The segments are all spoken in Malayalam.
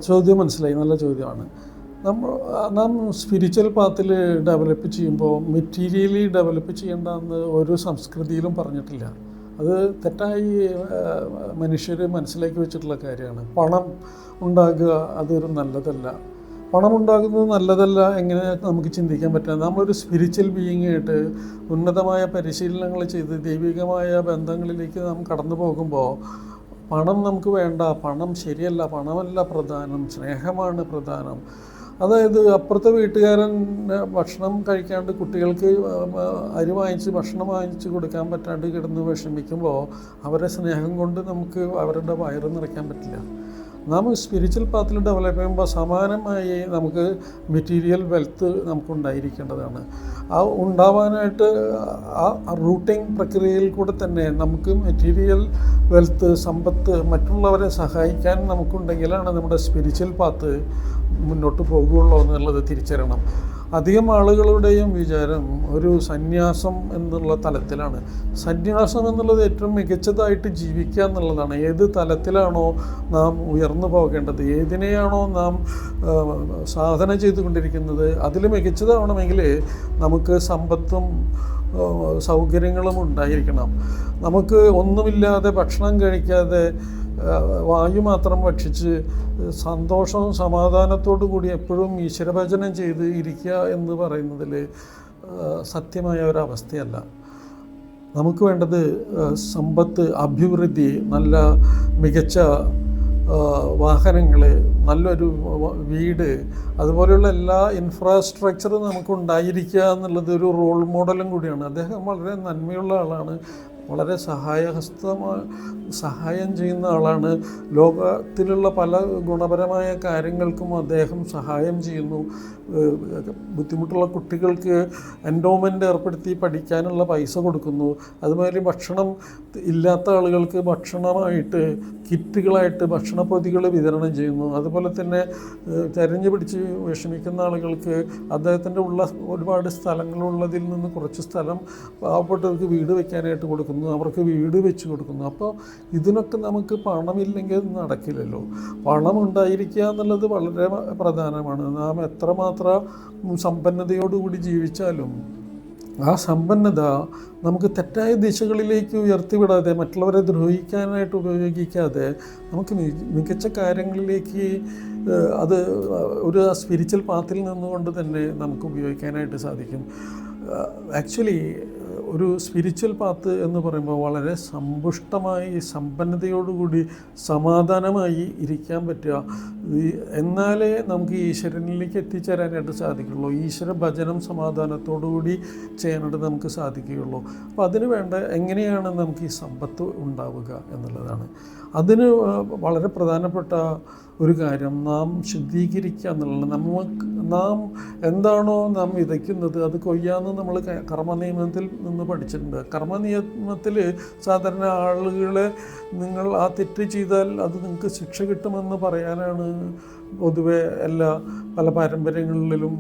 ചോദ്യം മനസ്സിലായി, നല്ല ചോദ്യമാണ്. നാം സ്പിരിച്വൽ പാത്തിൽ ഡെവലപ്പ് ചെയ്യുമ്പോൾ മെറ്റീരിയലി ഡെവലപ്പ് ചെയ്യേണ്ടെന്ന് ഒരു സംസ്കൃതിയിലും പറഞ്ഞിട്ടില്ല. അത് തെറ്റായി മനുഷ്യർ മനസ്സിലാക്കി വെച്ചിട്ടുള്ള കാര്യമാണ്. പണം ഉണ്ടാകുക അതൊരു നല്ലതല്ല. പണം ഉണ്ടാകുന്നത് നല്ലതല്ല എങ്ങനെ നമുക്ക് ചിന്തിക്കാൻ പറ്റുക? നമ്മളൊരു സ്പിരിച്വൽ ബീയിങ് ആയിട്ട് ഉന്നതമായ പരിശീലനങ്ങൾ ചെയ്ത് ദൈവികമായ ബന്ധങ്ങളിലേക്ക് നാം കടന്നു പോകുമ്പോൾ പണം നമുക്ക് വേണ്ട, പണം ശരിയല്ല, പണമല്ല പ്രധാനം, സ്നേഹമാണ് പ്രധാനം. അതായത് അപ്പുറത്തെ വീട്ടുകാരൻ ഭക്ഷണം കഴിക്കാണ്ട് കുട്ടികൾക്ക് അരി വാങ്ങിച്ച് ഭക്ഷണം വാങ്ങിച്ച് കൊടുക്കാൻ പറ്റാണ്ട് കിടന്ന് വിഷമിക്കുമ്പോൾ അവരെ സ്നേഹം കൊണ്ട് നമുക്ക് അവരുടെ വയറ് നിറയ്ക്കാൻ പറ്റില്ല. നാം സ്പിരിച്വൽ പാത്തിൽ ഡെവലപ്പ് ചെയ്യുമ്പോൾ സമാനമായി നമുക്ക് മെറ്റീരിയൽ വെൽത്ത് നമുക്കുണ്ടായിരിക്കേണ്ടതാണ്. ആ ഉണ്ടാവാനായിട്ട് ആ റൂട്ടിങ് പ്രക്രിയയിൽ കൂടെ തന്നെ നമുക്ക് മെറ്റീരിയൽ വെൽത്ത്, സമ്പത്ത്, മറ്റുള്ളവരെ സഹായിക്കാൻ നമുക്കുണ്ടെങ്കിലാണ് നമ്മുടെ സ്പിരിച്വൽ പാത്ത് മുന്നോട്ട് പോകുള്ളൂ എന്നുള്ളത് തിരിച്ചറിയണം. അധികം ആളുകളുടെയും വിചാരം ഒരു സന്യാസം എന്നുള്ള തലത്തിലാണ്. സന്യാസം എന്നുള്ളത് ഏറ്റവും മികച്ചതായിട്ട് ജീവിക്കുക എന്നുള്ളതാണ്. ഏത് തലത്തിലാണോ നാം ഉയർന്നു പോകേണ്ടത്, ഏതിനെയാണോ നാം സാധന ചെയ്തുകൊണ്ടിരിക്കുന്നത്, അതിൽ മികച്ചതാവണമെങ്കിൽ നമുക്ക് സമ്പത്തും സൗകര്യങ്ങളും ഉണ്ടായിരിക്കണം. നമുക്ക് ഒന്നുമില്ലാതെ ഭക്ഷണം കഴിക്കാതെ വായു മാത്രം ഭക്ഷിച്ച് സന്തോഷവും സമാധാനത്തോടു കൂടി എപ്പോഴും ഈശ്വരഭജനം ചെയ്ത് ഇരിക്കുക എന്ന് പറയുന്നതിൽ സത്യമായ ഒരവസ്ഥയല്ല. നമുക്ക് വേണ്ടത് സമ്പത്ത്, അഭിവൃദ്ധി, നല്ല മികച്ച വാഹനങ്ങൾ, നല്ലൊരു വീട്, അതുപോലെയുള്ള എല്ലാ ഇൻഫ്രാസ്ട്രക്ചറും നമുക്കുണ്ടായിരിക്കുക എന്നുള്ളത് ഒരു റോൾ മോഡലും കൂടിയാണ്. അദ്ദേഹം വളരെ നന്മയുള്ള ആളാണ്, വളരെ സഹായം ചെയ്യുന്ന ആളാണ്. ലോകത്തിലുള്ള പല ഗുണപരമായ കാര്യങ്ങൾക്കും അദ്ദേഹം സഹായം ചെയ്യുന്നു. ബുദ്ധിമുട്ടുള്ള കുട്ടികൾക്ക് എൻഡോമെൻ്റ് ഏർപ്പെടുത്തി പഠിക്കാനുള്ള പൈസ കൊടുക്കുന്നു. അതുമാതിരി ഭക്ഷണം ഇല്ലാത്ത ആളുകൾക്ക് ഭക്ഷണമായിട്ട് കിറ്റുകളായിട്ട് ഭക്ഷണപ്പൊതികൾ വിതരണം ചെയ്യുന്നു. അതുപോലെ തന്നെ തെരഞ്ഞു പിടിച്ച് വിഷമിക്കുന്ന ആളുകൾക്ക് അദ്ദേഹത്തിൻ്റെ ഒരുപാട് സ്ഥലങ്ങളുള്ളതിൽ നിന്ന് കുറച്ച് സ്ഥലം പാവപ്പെട്ടവർക്ക് വീട് വയ്ക്കാനായിട്ട് കൊടുക്കുന്നു, അവർക്ക് വീട് വെച്ച് കൊടുക്കുന്നു. അപ്പോൾ ഇതിനൊക്കെ നമുക്ക് പണമില്ലെങ്കിൽ നടക്കില്ലല്ലോ. പണം ഉണ്ടായിരിക്കുക എന്നുള്ളത് വളരെ പ്രധാനമാണ്. നാം എത്രമാത്രം സമ്പന്നതയോടുകൂടി ജീവിച്ചാലും ആ സമ്പന്നത നമുക്ക് തെറ്റായ ദിശകളിലേക്ക് ഉയർത്തിവിടാതെ, മറ്റുള്ളവരെ ദ്രോഹിക്കാനായിട്ട് ഉപയോഗിക്കാതെ നമുക്ക് മികച്ച കാര്യങ്ങളിലേക്ക് അത് ഒരു സ്പിരിച്വൽ പാത്തിൽ നിന്നുകൊണ്ട് തന്നെ നമുക്ക് ഉപയോഗിക്കാനായിട്ട് സാധിക്കും. ആക്ച്വലി ഒരു സ്പിരിച്വൽ പാത്ത് എന്ന് പറയുമ്പോൾ വളരെ സമ്പുഷ്ടമായി, സമ്പന്നതയോടുകൂടി, സമാധാനമായി ഇരിക്കാൻ പറ്റുക. എന്നാലേ നമുക്ക് ഈശ്വരനിലേക്ക് എത്തിച്ചേരാനായിട്ട് സാധിക്കുള്ളൂ. ഈശ്വര ഭജനം സമാധാനത്തോടുകൂടി ചെയ്യാനായിട്ട് നമുക്ക് സാധിക്കുകയുള്ളൂ. അപ്പോൾ അതിന് വേണ്ട എങ്ങനെയാണ് നമുക്ക് ഈ സമ്പത്ത് ഉണ്ടാവുക എന്നുള്ളതാണ്. അതിന് വളരെ പ്രധാനപ്പെട്ട ഒരു കാര്യം നാം ശുദ്ധീകരിക്കുക എന്നുള്ളത്. നാം എന്താണോ നാം വിതയ്ക്കുന്നത് അത് കൊയ്യാന്ന് നമ്മൾ കർമ്മനിയമത്തിൽ നിന്ന് പഠിച്ചിട്ടുണ്ട്. കർമ്മനിയമത്തിൽ സാധാരണ ആളുകളെ നിങ്ങൾ ആ തെറ്റ് ചെയ്താൽ അത് നിങ്ങൾക്ക് ശിക്ഷ കിട്ടുമെന്ന് പറയാനാണ് പൊതുവെ പല പാരമ്പര്യങ്ങളിലും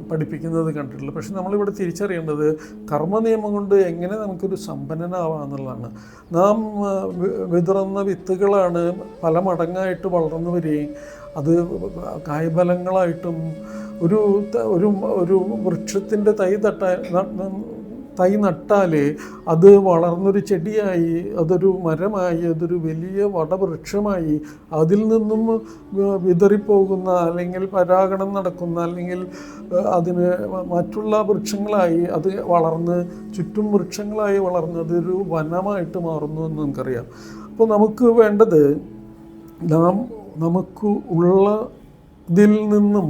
പഠിപ്പിക്കുന്നത് കണ്ടിട്ടുള്ളത്. പക്ഷെ നമ്മളിവിടെ തിരിച്ചറിയേണ്ടത് കർമ്മനിയമം കൊണ്ട് എങ്ങനെ നമുക്കൊരു സമ്പന്നനാവാന്നുള്ളതാണ്. നാം വിതറുന്ന വിത്തുകളാണ് പല മടങ്ങായിട്ട് വളർന്നു വരികയും അത് കായ്ഫലങ്ങളായിട്ടും ഒരു വൃക്ഷത്തിൻ്റെ തൈ നട്ടാൽ അത് വളർന്നൊരു ചെടിയായി, അതൊരു മരമായി, അതൊരു വലിയ വടവൃക്ഷമായി, അതിൽ നിന്നും വിതറിപ്പോകുന്ന അല്ലെങ്കിൽ പരാഗണം നടക്കുന്ന അല്ലെങ്കിൽ അതിന് മറ്റുള്ള വൃക്ഷങ്ങളായി അത് വളർന്ന് ചുറ്റും വൃക്ഷങ്ങളായി വളർന്ന് അതൊരു വനമായിട്ട് മാറുന്നു എന്ന് നമുക്കറിയാം. അപ്പോൾ നമുക്ക് വേണ്ടത് നമുക്ക് ഉള്ളതിൽ നിന്നും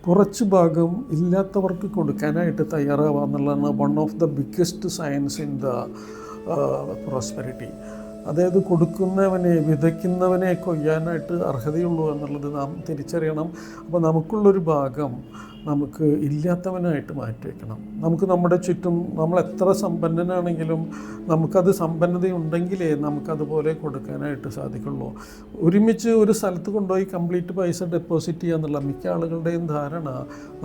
കുറച്ച് ഭാഗം ഇല്ലാത്തവർക്ക് കൊടുക്കാനായിട്ട് തയ്യാറാവുക എന്നുള്ളതാണ് one of the biggest science in the prosperity. അതായത് കൊടുക്കുന്നവനെ, വിതയ്ക്കുന്നവനെ കൊയ്യാനായിട്ട് അർഹതയുള്ളൂ എന്നുള്ളത് നാം തിരിച്ചറിയണം. അപ്പോൾ നമുക്കുള്ളൊരു ഭാഗം നമുക്ക് ഇല്ലാത്തവനായിട്ട് മാറ്റിവെക്കണം. നമുക്ക് നമ്മുടെ ചുറ്റും നമ്മൾ എത്ര സമ്പന്നനാണെങ്കിലും നമുക്കത് സമ്പന്നതയുണ്ടെങ്കിലേ നമുക്കതുപോലെ കൊടുക്കാനായിട്ട് സാധിക്കുള്ളൂ. ഒരുമിച്ച് ഒരു സ്ഥലത്ത് കൊണ്ടുപോയി കംപ്ലീറ്റ് പൈസ ഡെപ്പോസിറ്റ് ചെയ്യുക എന്നുള്ള മിക്ക ആളുകളുടെയും ധാരണ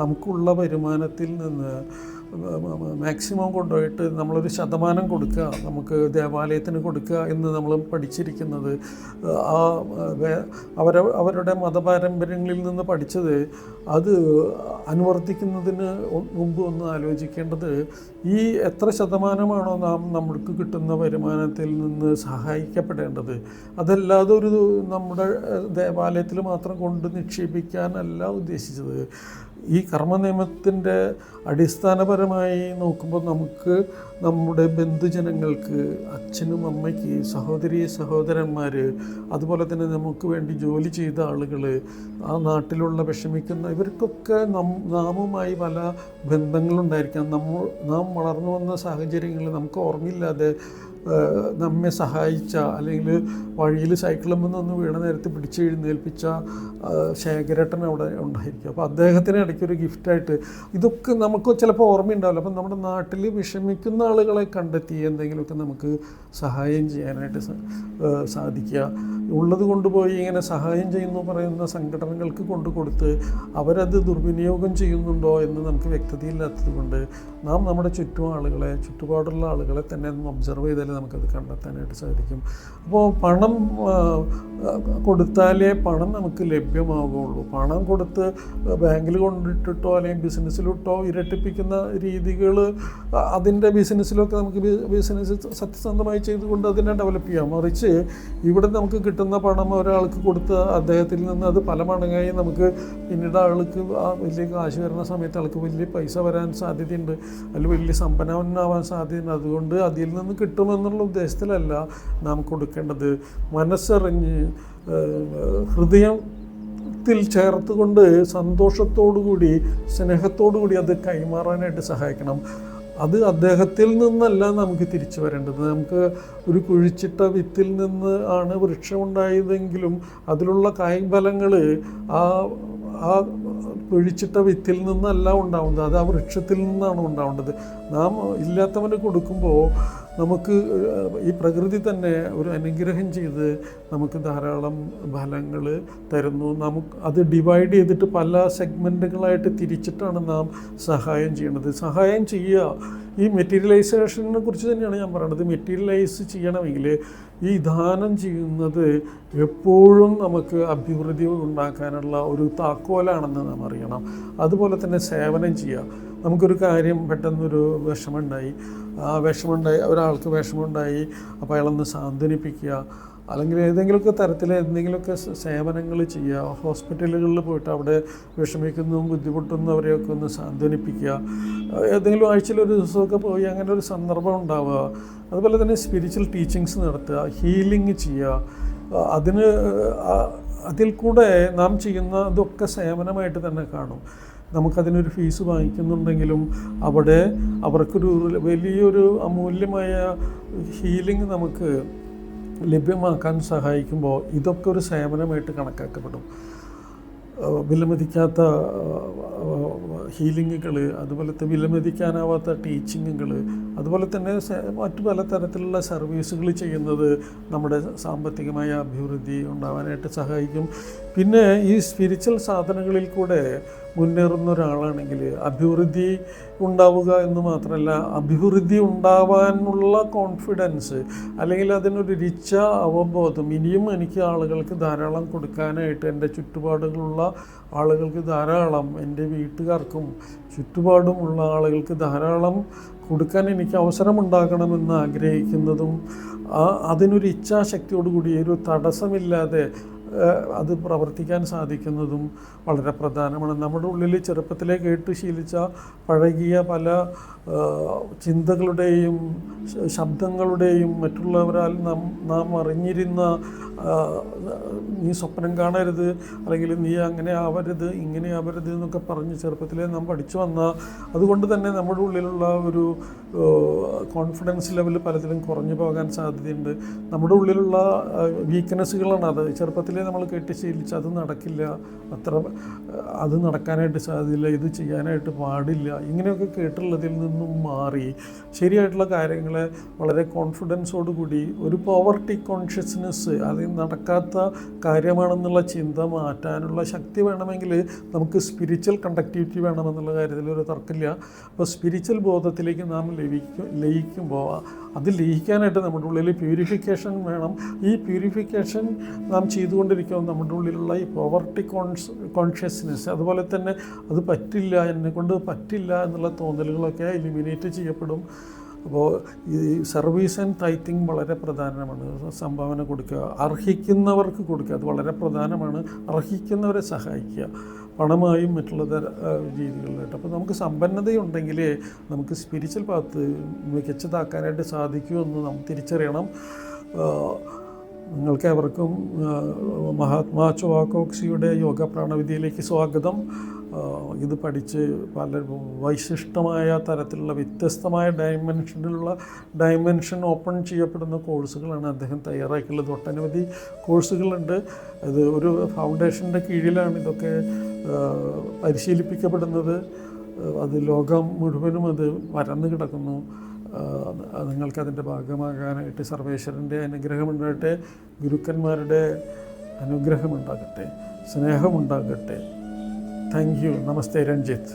നമുക്കുള്ള വരുമാനത്തിൽ നിന്ന് മാക്സിമം കൊണ്ടുപോയിട്ട് നമ്മളൊരു ശതമാനം കൊടുക്കുക, നമുക്ക് ദേവാലയത്തിന് കൊടുക്കുക എന്ന് നമ്മൾ പഠിച്ചിരിക്കുന്നത്. ആ അവരുടെ മതപാരമ്പര്യങ്ങളിൽ നിന്ന് പഠിച്ചത് അത് അനുവർത്തിക്കുന്നതിന് മുമ്പ് ഒന്ന് ആലോചിക്കേണ്ടത്, ഈ എത്ര ശതമാനമാണോ നാം നമ്മൾക്ക് കിട്ടുന്ന വരുമാനത്തിൽ നിന്ന് സഹായിക്കപ്പെടേണ്ടത്, അതല്ലാതെ ഒരു നമ്മുടെ ദേവാലയത്തിൽ മാത്രം കൊണ്ട് നിക്ഷേപിക്കാനല്ല ഉദ്ദേശിച്ചത്. ഈ കർമ്മനിയമത്തിൻ്റെ അടിസ്ഥാനപരമായി നോക്കുമ്പോൾ നമുക്ക് നമ്മുടെ ബന്ധുജനങ്ങൾക്ക്, അച്ഛനും അമ്മയ്ക്ക്, സഹോദരി സഹോദരന്മാർ, അതുപോലെ തന്നെ നമുക്ക് വേണ്ടി ജോലി ചെയ്ത ആളുകൾ, ആ നാട്ടിലുള്ള വിഷമിക്കുന്ന ഇവർക്കൊക്കെ നാമുമായി പല ബന്ധങ്ങളുണ്ടായിരിക്കാം. നാം വളർന്നു വന്ന സാഹചര്യങ്ങളിൽ നമുക്ക് ഓർമ്മയില്ലാതെ നമ്മെ സഹായിച്ച, അല്ലെങ്കിൽ വഴിയിൽ സൈക്കിളിൽ നിന്ന് വീണ നേരത്ത് പിടിച്ചെഴുന്നേൽപ്പിച്ച ശേഖരേട്ടൻ അവിടെ ഉണ്ടായിരിക്കും. അപ്പോൾ അദ്ദേഹത്തിന് ഇടയ്ക്കൊരു ഗിഫ്റ്റായിട്ട് ഇതൊക്കെ നമുക്ക് ചിലപ്പോൾ ഓർമ്മയുണ്ടാവില്ല. അപ്പം നമ്മുടെ നാട്ടിൽ വിഷമിക്കുന്ന ആളുകളെ കണ്ടെത്തി എന്തെങ്കിലുമൊക്കെ നമുക്ക് സഹായം ചെയ്യാനായിട്ട് സാധിക്കുക. ഉള്ളത് കൊണ്ടുപോയി ഇങ്ങനെ സഹായം ചെയ്യുന്നു പറയുന്ന സംഘടനകൾക്ക് കൊടുത്ത് അവരത് ദുർവിനിയോഗം ചെയ്യുന്നുണ്ടോ എന്ന് നമുക്ക് വ്യക്തതയില്ലാത്തത് കൊണ്ട് നാം നമ്മുടെ ചുറ്റുപാടുള്ള ആളുകളെ തന്നെ ഒന്ന് ഒബ്സർവ് ചെയ്താൽ നമുക്കത് കണ്ടെത്താനായിട്ട് സാധിക്കും. അപ്പോൾ പണം കൊടുത്താലേ പണം നമുക്ക് ലഭ്യമാകുള്ളൂ. പണം കൊടുത്ത് ബാങ്കിൽ കൊണ്ടിട്ടിട്ടോ അല്ലെങ്കിൽ ബിസിനസ്സിലിട്ടോ ഇരട്ടിപ്പിക്കുന്ന രീതികൾ, അതിൻ്റെ ബിസിനസ്സിലൊക്കെ നമുക്ക് ബിസിനസ് സത്യസന്ധമായി ചെയ്തുകൊണ്ട് അതിനെ ഡെവലപ്പ് ചെയ്യാം. മറിച്ച് ഇവിടെ നമുക്ക് കിട്ടുന്ന പണം ഒരാൾക്ക് കൊടുത്ത് അദ്ദേഹത്തിൽ നിന്ന് അത് പല മടങ്ങായി നമുക്ക് പിന്നീട് ആൾക്ക് വലിയ കാശ് വരുന്ന സമയത്ത് ആൾക്ക് വലിയ പൈസ വരാൻ സാധ്യതയുണ്ട്, അല്ലെങ്കിൽ വലിയ സമ്പന്നനാവാൻ സാധ്യതയുണ്ട്. അതുകൊണ്ട് അതിൽ നിന്ന് കിട്ടുമെന്നുള്ള ഉദ്ദേശത്തിലല്ല നാം കൊടുക്കേണ്ടത്. മനസ്സറിഞ്ഞ് ഹൃദയത്തിൽ ചേർത്തുകൊണ്ട് സന്തോഷത്തോടുകൂടി സ്നേഹത്തോടുകൂടി അത് കൈമാറാനായിട്ട് സഹായിക്കണം. അത് അദ്ദേഹത്തിൽ നിന്നല്ല നമുക്ക് തിരിച്ചു വരേണ്ടത്. നമുക്ക് ഒരു കുഴിച്ചിട്ട വിത്തിൽ നിന്ന് ആണ് വൃക്ഷമുണ്ടായതെങ്കിലും അതിലുള്ള കായ്ഫലങ്ങൾ ആ കുഴിച്ചിട്ട വിത്തിൽ നിന്നല്ല ഉണ്ടാവുന്നത്, അത് ആ വൃക്ഷത്തിൽ നിന്നാണ് ഉണ്ടാവേണ്ടത്. നാം ഇല്ലാത്തവന് കൊടുക്കുമ്പോൾ നമുക്ക് ഈ പ്രകൃതി തന്നെ ഒരു അനുഗ്രഹം ചെയ്ത് നമുക്ക് ധാരാളം ഫലങ്ങൾ തരുന്നു. അത് ഡിവൈഡ് ചെയ്തിട്ട് പല സെഗ്മെൻറ്റുകളായിട്ട് തിരിച്ചിട്ടാണ് നാം സഹായം ചെയ്യേണ്ടത്. സഹായം ചെയ്യുക, ഈ മെറ്റീരിയലൈസേഷനെ കുറിച്ച് തന്നെയാണ് ഞാൻ പറയുന്നത്. മെറ്റീരിയലൈസ് ചെയ്യണമെങ്കിൽ ഈ ദാനം ചെയ്യുന്നത് എപ്പോഴും നമുക്ക് അഭിവൃദ്ധി ഉണ്ടാക്കാനുള്ള ഒരു താക്കോലാണെന്ന് നാം അറിയണം. അതുപോലെ തന്നെ സേവനം ചെയ്യുക. നമുക്കൊരു കാര്യം പെട്ടെന്നൊരു വിഷമമുണ്ടായി, ഒരാൾക്ക് വിഷമമുണ്ടായി, അപ്പോൾ അയാളൊന്ന് സാന്ത്വനിപ്പിക്കുക, അല്ലെങ്കിൽ ഏതെങ്കിലുമൊക്കെ തരത്തിൽ എന്തെങ്കിലുമൊക്കെ സേവനങ്ങൾ ചെയ്യുക. ഹോസ്പിറ്റലുകളിൽ പോയിട്ട് അവിടെ വിഷമിക്കുന്നതും ബുദ്ധിമുട്ടുന്നവരെയൊക്കെ ഒന്ന് സാന്ത്വനിപ്പിക്കുക. ഏതെങ്കിലും ആഴ്ചയിലൊരു ദിവസമൊക്കെ പോയി അങ്ങനെ ഒരു സന്ദർഭം ഉണ്ടാവുക. അതുപോലെ തന്നെ സ്പിരിച്വൽ ടീച്ചിങ്സ് നടത്തുക, ഹീലിംഗ് ചെയ്യുക. അതിൽ കൂടെ നാം ചെയ്യുന്ന ഇതൊക്കെ സേവനമായിട്ട് തന്നെ കാണും. നമുക്കതിനൊരു ഫീസ് വാങ്ങിക്കുന്നുണ്ടെങ്കിലും അവിടെ അവർക്കൊരു വലിയൊരു അമൂല്യമായ ഹീലിംഗ് നമുക്ക് ലഭ്യമാക്കാൻ സഹായിക്കുമ്പോൾ ഇതൊക്കെ ഒരു സേവനമായിട്ട് കണക്കാക്കപ്പെടും. വിലമതിക്കാത്ത ഹീലിങ്ങുകൾ, അതുപോലത്തെ വിലമതിക്കാനാവാത്ത ടീച്ചിങ്ങുകൾ, അതുപോലെ തന്നെ മറ്റു പലതരത്തിലുള്ള സർവീസുകൾ ചെയ്യുന്നത് നമ്മുടെ സാമ്പത്തികമായ അഭിവൃദ്ധി ഉണ്ടാവാനായിട്ട് സഹായിക്കും. പിന്നെ ഈ സ്പിരിച്വൽ സാധനങ്ങളിൽ കൂടെ മുന്നേറുന്ന ഒരാളാണെങ്കിൽ അഭിവൃദ്ധി ഉണ്ടാവുക എന്ന് മാത്രമല്ല, അഭിവൃദ്ധി ഉണ്ടാവാനുള്ള കോൺഫിഡൻസ്, അല്ലെങ്കിൽ അതിനൊരു രിച്ച അവബോധം, ഇനിയും എനിക്ക് ആളുകൾക്ക് ധാരാളം കൊടുക്കാനായിട്ട്, എൻ്റെ ചുറ്റുപാടുകളുള്ള ആളുകൾക്ക് ധാരാളം, എൻ്റെ വീട്ടുകാർക്കും ചുറ്റുപാടുമുള്ള ആളുകൾക്ക് ധാരാളം കൊടുക്കാൻ എനിക്ക് അവസരമുണ്ടാകണമെന്ന് ആഗ്രഹിക്കുന്നതും അതിനൊരു ഇച്ഛാശക്തിയോടുകൂടി ഒരു തടസ്സമില്ലാതെ അത് പ്രവർത്തിക്കാൻ സാധിക്കുന്നതും വളരെ പ്രധാനമാണ്. നമ്മുടെ ഉള്ളിൽ ചെറുപ്പത്തിലേ കേട്ട് ശീലിച്ച പഴകിയ പല ചിന്തകളുടെയും ശബ്ദങ്ങളുടെയും മറ്റുള്ളവരാൽ നാം അറിഞ്ഞിരുന്ന നീ സ്വപ്നം കാണരുത്, അല്ലെങ്കിൽ നീ അങ്ങനെ ആവരുത്, ഇങ്ങനെ ആവരുത് എന്നൊക്കെ പറഞ്ഞ് ചെറുപ്പത്തിലേ നാം പഠിച്ചു വന്ന, അതുകൊണ്ട് തന്നെ നമ്മുടെ ഉള്ളിലുള്ള ഒരു കോൺഫിഡൻസ് ലെവൽ പലതിലും കുറഞ്ഞു പോകാൻ സാധ്യതയുണ്ട്. നമ്മുടെ ഉള്ളിലുള്ള വീക്ക്നെസ്സുകളാണ് അത്. ചെറുപ്പത്തിൽ ചെറുപ്പത്തിലേ നമ്മൾ കേട്ട് ശീലിച്ച് അത് നടക്കില്ല, അത് നടക്കാനായിട്ട് സാധ്യതയില്ല, ഇത് ചെയ്യാനായിട്ട് പാടില്ല, ഇങ്ങനെയൊക്കെ കേട്ടുള്ളതിൽ നിന്നും മാറി ശരിയായിട്ടുള്ള കാര്യങ്ങളെ വളരെ കോൺഫിഡൻസോട് കൂടി ഒരു പോവർട്ടി കോൺഷ്യസ്നെസ്, അത് നടക്കാത്ത കാര്യമാണെന്നുള്ള ചിന്ത മാറ്റാനുള്ള ശക്തി വേണമെങ്കിൽ നമുക്ക് സ്പിരിച്വൽ കണ്ടക്ടിവിറ്റി വേണമെന്നുള്ള കാര്യത്തിൽ ഒരു തർക്കമില്ല. അപ്പോൾ സ്പിരിച്വൽ ബോധത്തിലേക്ക് നാം ലയിക്കുമ്പോൾ അത് ലയിക്കാനായിട്ട് നമ്മുടെ ഉള്ളിൽ പ്യൂരിഫിക്കേഷൻ വേണം. ഈ പ്യൂരിഫിക്കേഷൻ നാം ചെയ്തുകൊണ്ടിരിക്കുമ്പോൾ നമ്മുടെ ഉള്ളിലുള്ള ഈ പോവർട്ടി കോൺഷ്യസ്നെസ്, അതുപോലെ തന്നെ അത് പറ്റില്ല, എന്നെക്കൊണ്ട് പറ്റില്ല എന്നുള്ള തോന്നലുകളൊക്കെ എലിമിനേറ്റ് ചെയ്യപ്പെടും. അപ്പോൾ ഈ സർവീസ് ആൻഡ് ടൈത്തിങ് വളരെ പ്രധാനമാണ്. സംഭാവന കൊടുക്കുക, അർഹിക്കുന്നവർക്ക് കൊടുക്കുക, അത് വളരെ പ്രധാനമാണ്. അർഹിക്കുന്നവരെ സഹായിക്കുക, പണമായും മറ്റുള്ള രീതികളിലായിട്ട്. അപ്പോൾ നമുക്ക് സമ്പന്നതയുണ്ടെങ്കിൽ നമുക്ക് സ്പിരിച്വൽ പാത്ത് മികച്ചതാക്കാനായിട്ട് സാധിക്കുമെന്ന് നാം തിരിച്ചറിയണം. നിങ്ങൾക്ക് എവർക്കും മഹാത്മാ ചോവാക്കോക്സിയുടെ യോഗ പ്രാണവിധിയിലേക്ക് സ്വാഗതം. ഇത് പഠിച്ച് പല വൈശിഷ്ടമായ തരത്തിലുള്ള വ്യത്യസ്തമായ ഡയമെൻഷൻ ഓപ്പൺ ചെയ്യപ്പെടുന്ന കോഴ്സുകളാണ് അദ്ദേഹം തയ്യാറാക്കിയുള്ളത്. ഒട്ടനവധി കോഴ്സുകളുണ്ട്. ഇത് ഒരു ഫൗണ്ടേഷൻ്റെ കീഴിലാണ് ഇതൊക്കെ പരിശീലിപ്പിക്കപ്പെടുന്നത്. അത് ലോകം മുഴുവനും അത് പരന്നു കിടക്കുന്നു. നിങ്ങൾക്കതിൻ്റെ ഭാഗമാകാനായിട്ട് സർവേശ്വരൻ്റെ അനുഗ്രഹമുണ്ടാകട്ടെ, ഗുരുക്കന്മാരുടെ അനുഗ്രഹമുണ്ടാകട്ടെ, സ്നേഹമുണ്ടാകട്ടെ. Thank you. നമസ്തേ രഞ്ജിത്ത്.